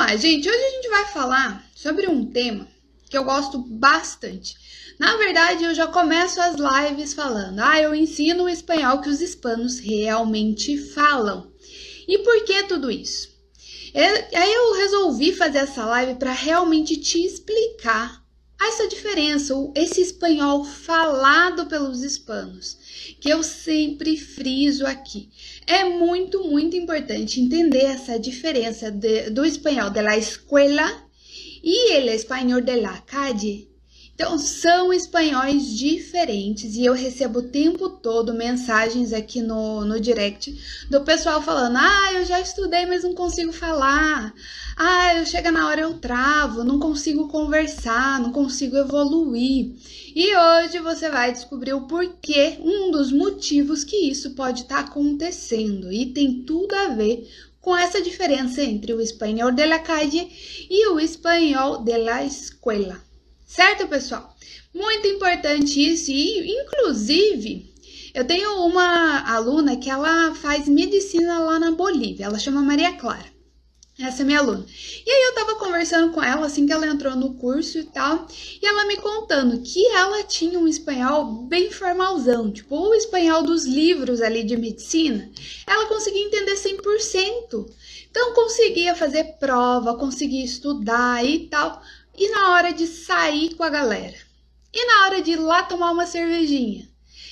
lá, gente. Hoje a gente vai falar sobre um tema que eu gosto bastante. Na verdade, eu já começo as lives falando, eu ensino o espanhol que os hispanos realmente falam. E por que tudo isso? Aí eu resolvi fazer essa live para realmente te explicar essa diferença, esse espanhol falado pelos hispanos, que eu sempre friso aqui. É muito, muito importante entender essa diferença do espanhol de la escuela e el espanhol de la calle. Então, são espanhóis diferentes e eu recebo o tempo todo mensagens aqui no direct do pessoal falando, eu já estudei, mas não consigo falar. Chega na hora eu travo, não consigo conversar, não consigo evoluir. E hoje você vai descobrir o porquê, um dos motivos que isso pode estar acontecendo. E tem tudo a ver com essa diferença entre o espanhol de la calle e o espanhol de la escuela. Certo, pessoal? Muito importante isso e, inclusive, eu tenho uma aluna que ela faz medicina lá na Bolívia, ela chama Maria Clara, essa é minha aluna. E aí eu tava conversando com ela assim que ela entrou no curso e tal, e ela me contando que ela tinha um espanhol bem formalzão, tipo o espanhol dos livros ali de medicina, ela conseguia entender 100%. Então conseguia fazer prova, conseguia estudar e tal. E na hora de sair com a galera? E na hora de ir lá tomar uma cervejinha?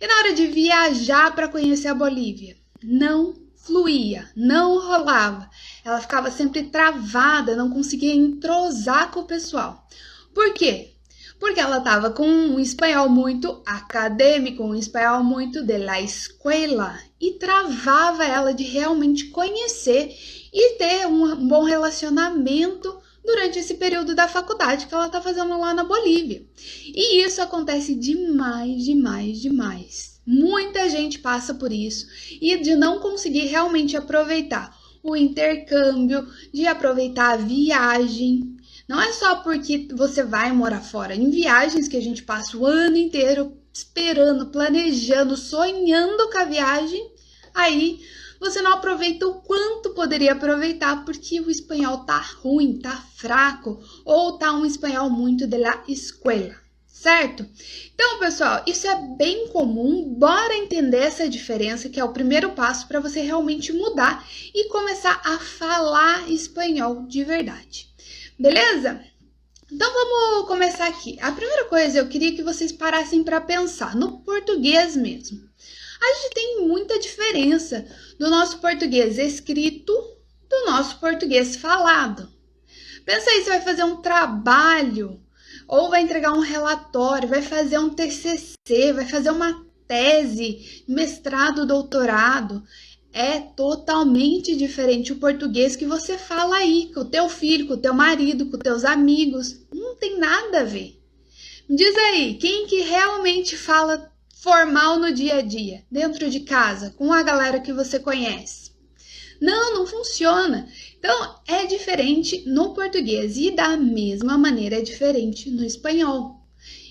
E na hora de viajar para conhecer a Bolívia? Não fluía, não rolava. Ela ficava sempre travada, não conseguia entrosar com o pessoal. Por quê? Porque ela estava com um espanhol muito acadêmico, um espanhol muito de la escuela, e travava ela de realmente conhecer e ter um bom relacionamento durante esse período da faculdade que ela está fazendo lá na Bolívia. E isso acontece demais. Muita gente passa por isso e de não conseguir realmente aproveitar o intercâmbio, de aproveitar a viagem. Não é só porque você vai morar fora. Em viagens que a gente passa o ano inteiro esperando, planejando, sonhando com a viagem, aí você não aproveita o quanto poderia aproveitar porque o espanhol tá ruim, tá fraco, ou tá um espanhol muito de la escuela, certo? Então, pessoal, isso é bem comum, bora entender essa diferença, que é o primeiro passo para você realmente mudar e começar a falar espanhol de verdade, beleza? Então vamos começar aqui. A primeira coisa, eu queria que vocês parassem para pensar no português mesmo. A gente tem muita diferença do nosso português escrito do nosso português falado. Pensa aí, você vai fazer um trabalho, ou vai entregar um relatório, vai fazer um TCC, vai fazer uma tese, mestrado, doutorado. É totalmente diferente o português que você fala aí, com o teu filho, com o teu marido, com os teus amigos. Não tem nada a ver. Me diz aí, quem que realmente fala formal no dia a dia, dentro de casa, com a galera que você conhece? Não funciona. Então, é diferente no português e da mesma maneira é diferente no espanhol.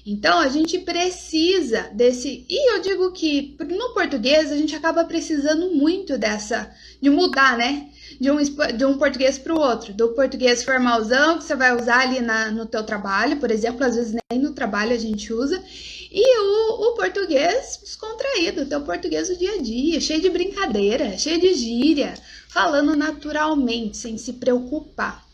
Então, a gente precisa desse... E eu digo que no português a gente acaba precisando muito de mudar, né? De um português para o outro. Do português formalzão, que você vai usar ali no teu trabalho, por exemplo, às vezes nem no trabalho a gente usa. E o português descontraído, o teu português do dia a dia, cheio de brincadeira, cheio de gíria, falando naturalmente, sem se preocupar.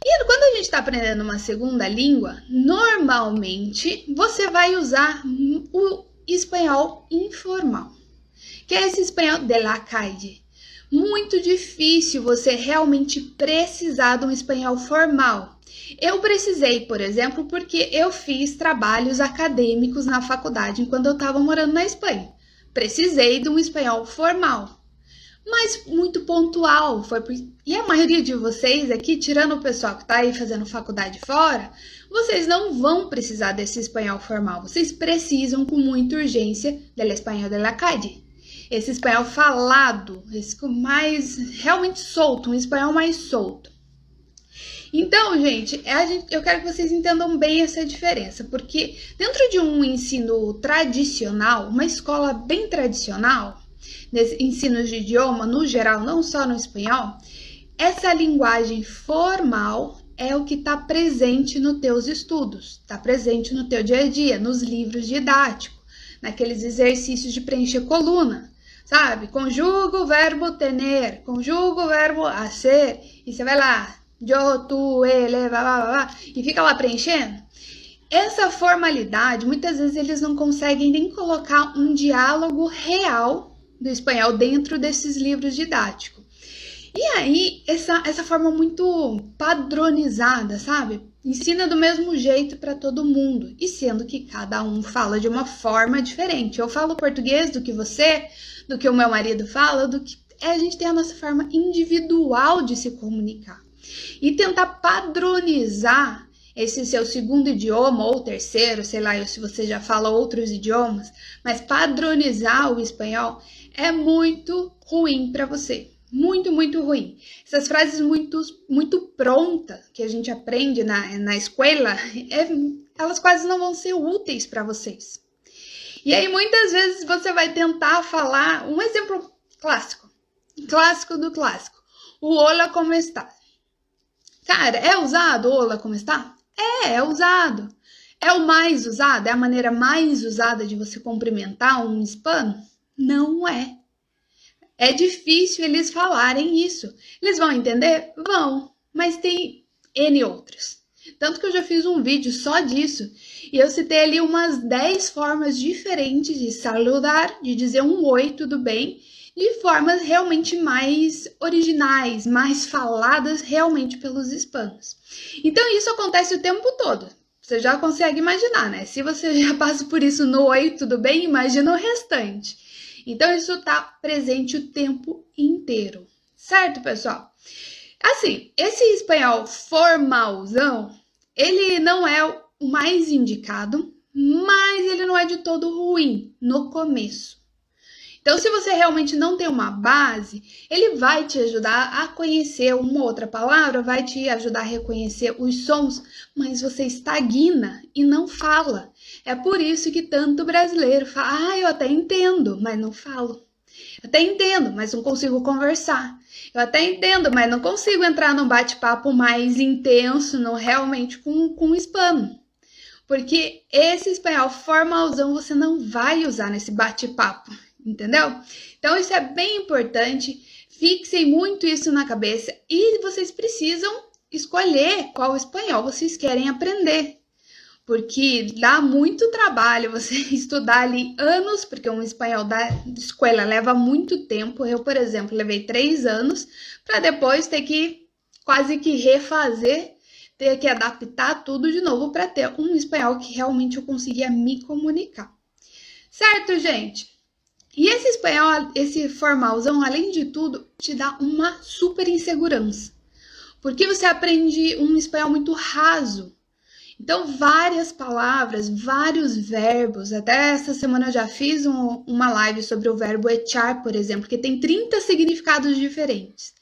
E quando a gente está aprendendo uma segunda língua, normalmente você vai usar o espanhol informal, que é esse espanhol de la calle. Muito difícil você realmente precisar de um espanhol formal. Eu precisei, por exemplo, porque eu fiz trabalhos acadêmicos na faculdade quando eu estava morando na Espanha. Precisei de um espanhol formal, mas muito pontual. E a maioria de vocês aqui, tirando o pessoal que está aí fazendo faculdade fora, vocês não vão precisar desse espanhol formal. Vocês precisam com muita urgência do espanhol de la calle. Esse espanhol falado, esse mais realmente solto, um espanhol mais solto. Então, gente, eu quero que vocês entendam bem essa diferença, porque dentro de um ensino tradicional, uma escola bem tradicional, ensino de idioma no geral, não só no espanhol, essa linguagem formal é o que está presente nos teus estudos, está presente no teu dia a dia, nos livros didáticos, naqueles exercícios de preencher coluna, sabe? Conjuga o verbo tener, conjuga o verbo hacer, e você vai lá, yo, tu, ele, blá, blá, blá, e fica lá preenchendo. Essa formalidade, muitas vezes eles não conseguem nem colocar um diálogo real do espanhol dentro desses livros didáticos. E aí, essa forma muito padronizada, sabe? Ensina do mesmo jeito para todo mundo, e sendo que cada um fala de uma forma diferente. Eu falo português do que você, do que o meu marido fala, do que a gente tem a nossa forma individual de se comunicar. E tentar padronizar esse seu segundo idioma ou terceiro, sei lá, se você já fala outros idiomas, mas padronizar o espanhol é muito ruim para você. Muito, muito ruim. Essas frases muito prontas que a gente aprende na escola, elas quase não vão ser úteis para vocês. E aí, muitas vezes, você vai tentar falar um exemplo clássico do clássico. O hola, como está? Cara, é usado o hola, como está? É usado. É o mais usado? É a maneira mais usada de você cumprimentar um hispano? Não é. É difícil eles falarem isso. Eles vão entender? Vão, mas tem N outros. Tanto que eu já fiz um vídeo só disso. E eu citei ali umas 10 formas diferentes de saludar, de dizer um oi, tudo bem, de formas realmente mais originais, mais faladas realmente pelos hispanos. Então isso acontece o tempo todo. Você já consegue imaginar, né? Se você já passa por isso no oi, tudo bem, imagina o restante. Então, isso está presente o tempo inteiro, certo, pessoal? Assim, esse espanhol formalzão, ele não é o mais indicado, mas ele não é de todo ruim no começo. Então, se você realmente não tem uma base, ele vai te ajudar a conhecer uma outra palavra, vai te ajudar a reconhecer os sons, mas você estagna e não fala. É por isso que tanto brasileiro fala, eu até entendo, mas não falo. Eu até entendo, mas não consigo conversar. Eu até entendo, mas não consigo entrar num bate-papo mais intenso, não realmente com o hispano. Porque esse espanhol formalzão você não vai usar nesse bate-papo. Entendeu? Então isso é bem importante, fixem muito isso na cabeça e vocês precisam escolher qual espanhol vocês querem aprender, porque dá muito trabalho você estudar ali anos, porque um espanhol da escola leva muito tempo. Eu, por exemplo, levei 3 anos para depois ter que quase que refazer, ter que adaptar tudo de novo para ter um espanhol que realmente eu conseguia me comunicar. Certo, gente? E esse espanhol, esse formalzão, além de tudo, te dá uma super insegurança. Porque você aprende um espanhol muito raso. Então, várias palavras, vários verbos. Até essa semana eu já fiz uma live sobre o verbo echar, por exemplo, que tem 30 significados diferentes.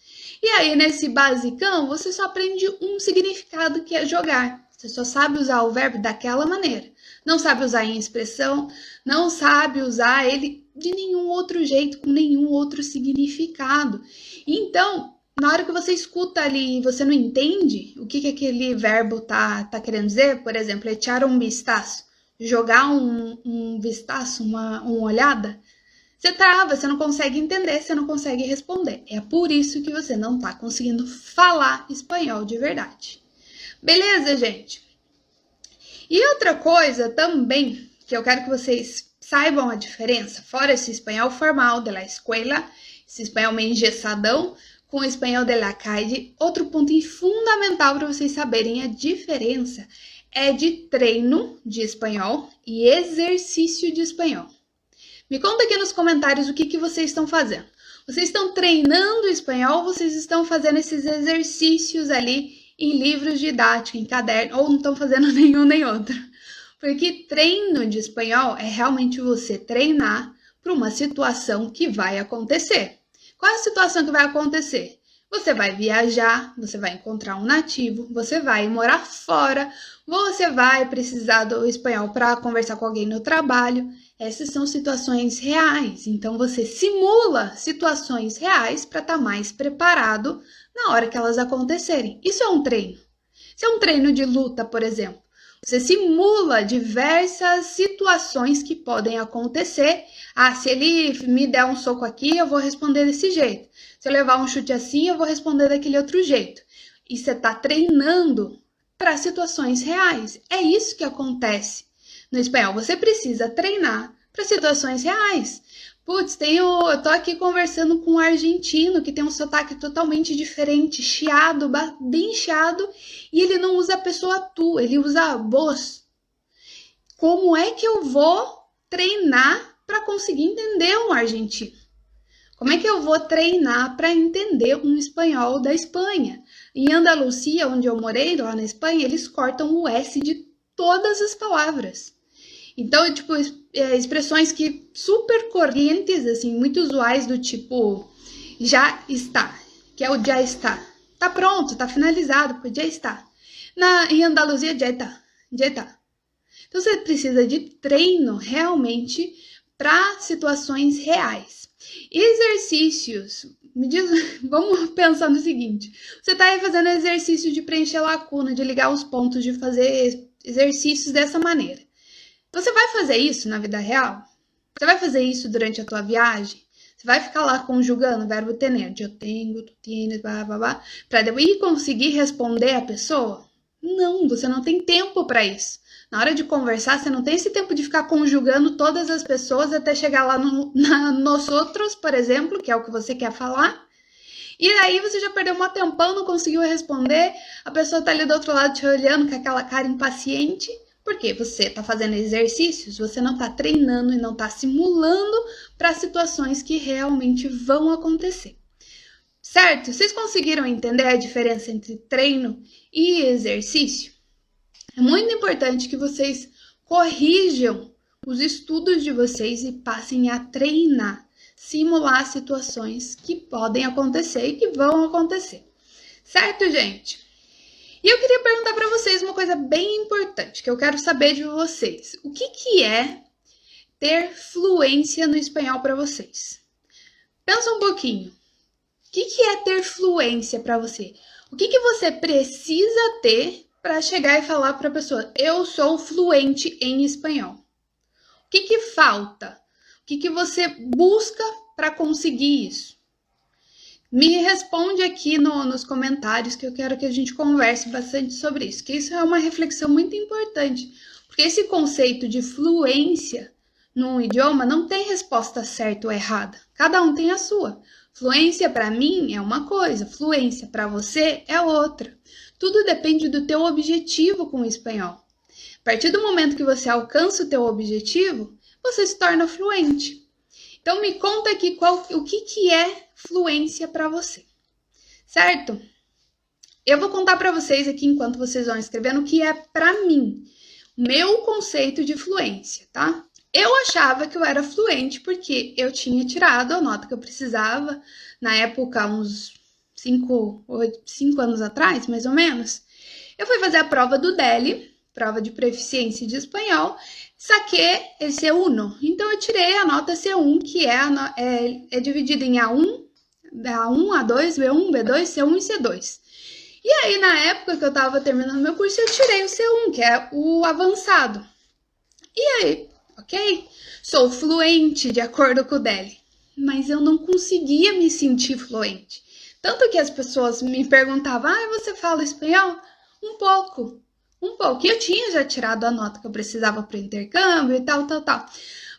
E aí, nesse basicão, você só aprende um significado que é jogar. Você só sabe usar o verbo daquela maneira. Não sabe usar em expressão, não sabe usar ele de nenhum outro jeito, com nenhum outro significado. Então, na hora que você escuta ali e você não entende o que aquele verbo tá querendo dizer, por exemplo, echar um vistaço, jogar um vistaço, uma olhada, você trava, você não consegue entender, você não consegue responder. É por isso que você não tá conseguindo falar espanhol de verdade. Beleza, gente? E outra coisa também que eu quero que vocês saibam a diferença, fora esse espanhol formal de la escuela, esse espanhol meio engessadão, com o espanhol de la calle, outro ponto fundamental para vocês saberem a diferença é de treino de espanhol e exercício de espanhol. Me conta aqui nos comentários o que vocês estão fazendo. Vocês estão treinando o espanhol ou vocês estão fazendo esses exercícios ali em livros didáticos, em caderno, ou não estão fazendo nenhum nem outro? Porque treino de espanhol é realmente você treinar para uma situação que vai acontecer. Qual é a situação que vai acontecer? Você vai viajar, você vai encontrar um nativo, você vai morar fora, você vai precisar do espanhol para conversar com alguém no trabalho. Essas são situações reais, então você simula situações reais para estar mais preparado na hora que elas acontecerem. Isso é um treino. Isso é um treino de luta, por exemplo. Você simula diversas situações que podem acontecer. Ah, se ele me der um soco aqui, eu vou responder desse jeito. Se eu levar um chute assim, eu vou responder daquele outro jeito. E você está treinando para situações reais. É isso que acontece no espanhol. Você precisa treinar para situações reais. Putz, eu tô aqui conversando com um argentino que tem um sotaque totalmente diferente, chiado, bem chiado, e ele não usa a pessoa tu, ele usa vos. Como é que eu vou treinar para conseguir entender um argentino? Como é que eu vou treinar para entender um espanhol da Espanha? Em Andalucia, onde eu morei, lá na Espanha, eles cortam o S de todas as palavras. Então, tipo, expressões que super correntes, assim, muito usuais do tipo já está, que é o já está. Tá pronto, tá finalizado, já está. Em Andaluzia, já está, já está. Então, você precisa de treino realmente para situações reais. Exercícios. Vamos pensar no seguinte. Você está aí fazendo exercício de preencher lacuna, de ligar os pontos, de fazer exercícios dessa maneira. Você vai fazer isso na vida real? Você vai fazer isso durante a tua viagem? Você vai ficar lá conjugando o verbo tener, eu tenho, tu tienes, blá, blá, blá, para depois conseguir responder a pessoa? Não, você não tem tempo para isso. Na hora de conversar, você não tem esse tempo de ficar conjugando todas as pessoas até chegar lá nos outros, por exemplo, que é o que você quer falar. E aí você já perdeu um tempão, não conseguiu responder, a pessoa tá ali do outro lado te olhando com aquela cara impaciente. Porque você está fazendo exercícios, você não está treinando e não está simulando para situações que realmente vão acontecer. Certo? Vocês conseguiram entender a diferença entre treino e exercício? É muito importante que vocês corrijam os estudos de vocês e passem a treinar, simular situações que podem acontecer e que vão acontecer. Certo, gente? E eu queria perguntar para vocês uma coisa bem importante, que eu quero saber de vocês. O que é ter fluência no espanhol para vocês? Pensa um pouquinho. O que é ter fluência para você? O que você precisa ter para chegar e falar para a pessoa, eu sou fluente em espanhol? O que falta? O que você busca para conseguir isso? Me responde aqui nos comentários que eu quero que a gente converse bastante sobre isso, que isso é uma reflexão muito importante, porque esse conceito de fluência num idioma não tem resposta certa ou errada, cada um tem a sua. Fluência para mim é uma coisa, fluência para você é outra. Tudo depende do teu objetivo com o espanhol. A partir do momento que você alcança o teu objetivo, você se torna fluente. Então me conta aqui o que é fluência para você, certo? Eu vou contar para vocês aqui, enquanto vocês vão escrevendo, o que é para mim, meu conceito de fluência, tá? Eu achava que eu era fluente porque eu tinha tirado a nota que eu precisava, na época, uns 5 anos atrás, mais ou menos. Eu fui fazer a prova do DELE, prova de proficiência de espanhol, saquei el C1. Então, eu tirei a nota C1, que é dividida em A1, A2, B1, B2, C1 e C2. E aí, na época que eu estava terminando meu curso, eu tirei o C1, que é o avançado. E aí, ok? Sou fluente, de acordo com o DELE. Mas eu não conseguia me sentir fluente. Tanto que as pessoas me perguntavam, você fala espanhol? Um pouco. E eu tinha já tirado a nota que eu precisava para o intercâmbio e tal.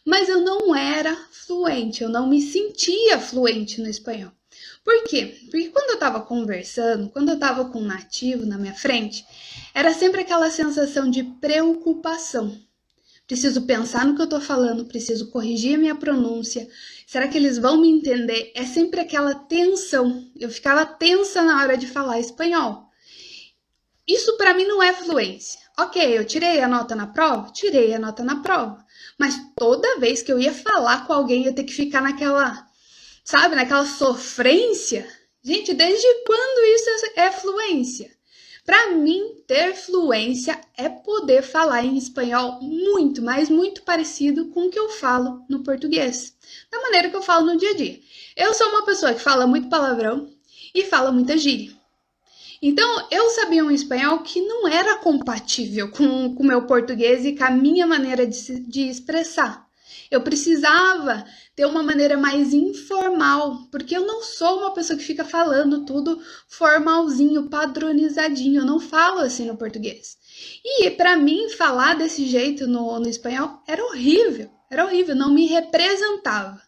Mas eu não era fluente, eu não me sentia fluente no espanhol. Por quê? Porque quando eu estava conversando, quando eu estava com um nativo na minha frente, era sempre aquela sensação de preocupação. Preciso pensar no que eu estou falando, preciso corrigir a minha pronúncia. Será que eles vão me entender? É sempre aquela tensão. Eu ficava tensa na hora de falar espanhol. Isso para mim não é fluência. Ok, eu tirei a nota na prova? Tirei a nota na prova. Mas toda vez que eu ia falar com alguém, eu ia ter que ficar naquela sofrência. Gente, desde quando isso é fluência? Para mim, ter fluência é poder falar em espanhol muito, mas muito parecido com o que eu falo no português. Da maneira que eu falo no dia a dia. Eu sou uma pessoa que fala muito palavrão e fala muita gíria. Então, eu sabia um espanhol que não era compatível com o meu português e com a minha maneira de expressar. Eu precisava ter uma maneira mais informal, porque eu não sou uma pessoa que fica falando tudo formalzinho, padronizadinho. Eu não falo assim no português. E para mim, falar desse jeito no espanhol era horrível, não me representava.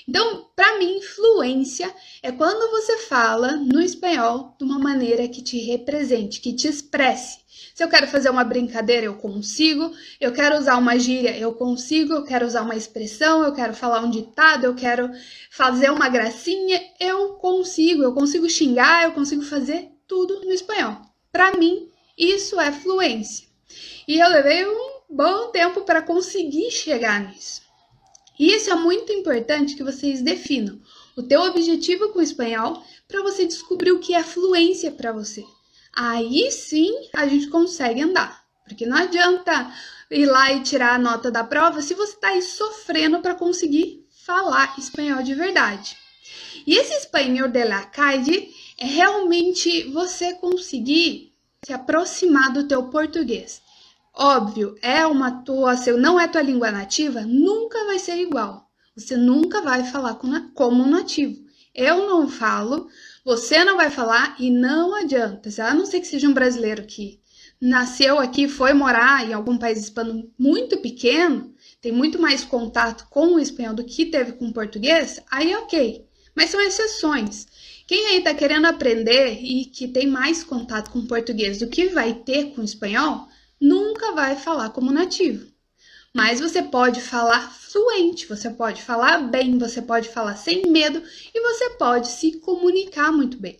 Então, para mim, fluência é quando você fala no espanhol de uma maneira que te represente, que te expresse. Se eu quero fazer uma brincadeira, eu consigo. Eu quero usar uma gíria, eu consigo. Eu quero usar uma expressão, eu quero falar um ditado, eu quero fazer uma gracinha, eu consigo. Eu consigo xingar, eu consigo fazer tudo no espanhol. Para mim, isso é fluência. E eu levei um bom tempo para conseguir chegar nisso. E isso é muito importante que vocês definam o teu objetivo com o espanhol para você descobrir o que é fluência para você. Aí sim a gente consegue andar, porque não adianta ir lá e tirar a nota da prova se você está aí sofrendo para conseguir falar espanhol de verdade. E esse espanhol de la calle é realmente você conseguir se aproximar do teu português. Óbvio, não é tua língua nativa, nunca vai ser igual. Você nunca vai falar como um nativo. Eu não falo, você não vai falar e não adianta. A não ser que seja um brasileiro que nasceu aqui, foi morar em algum país hispano muito pequeno, tem muito mais contato com o espanhol do que teve com o português, aí ok. Mas são exceções. Quem aí está querendo aprender e que tem mais contato com o português do que vai ter com o espanhol, nunca vai falar como nativo. Mas você pode falar fluente, você pode falar bem, você pode falar sem medo e você pode se comunicar muito bem.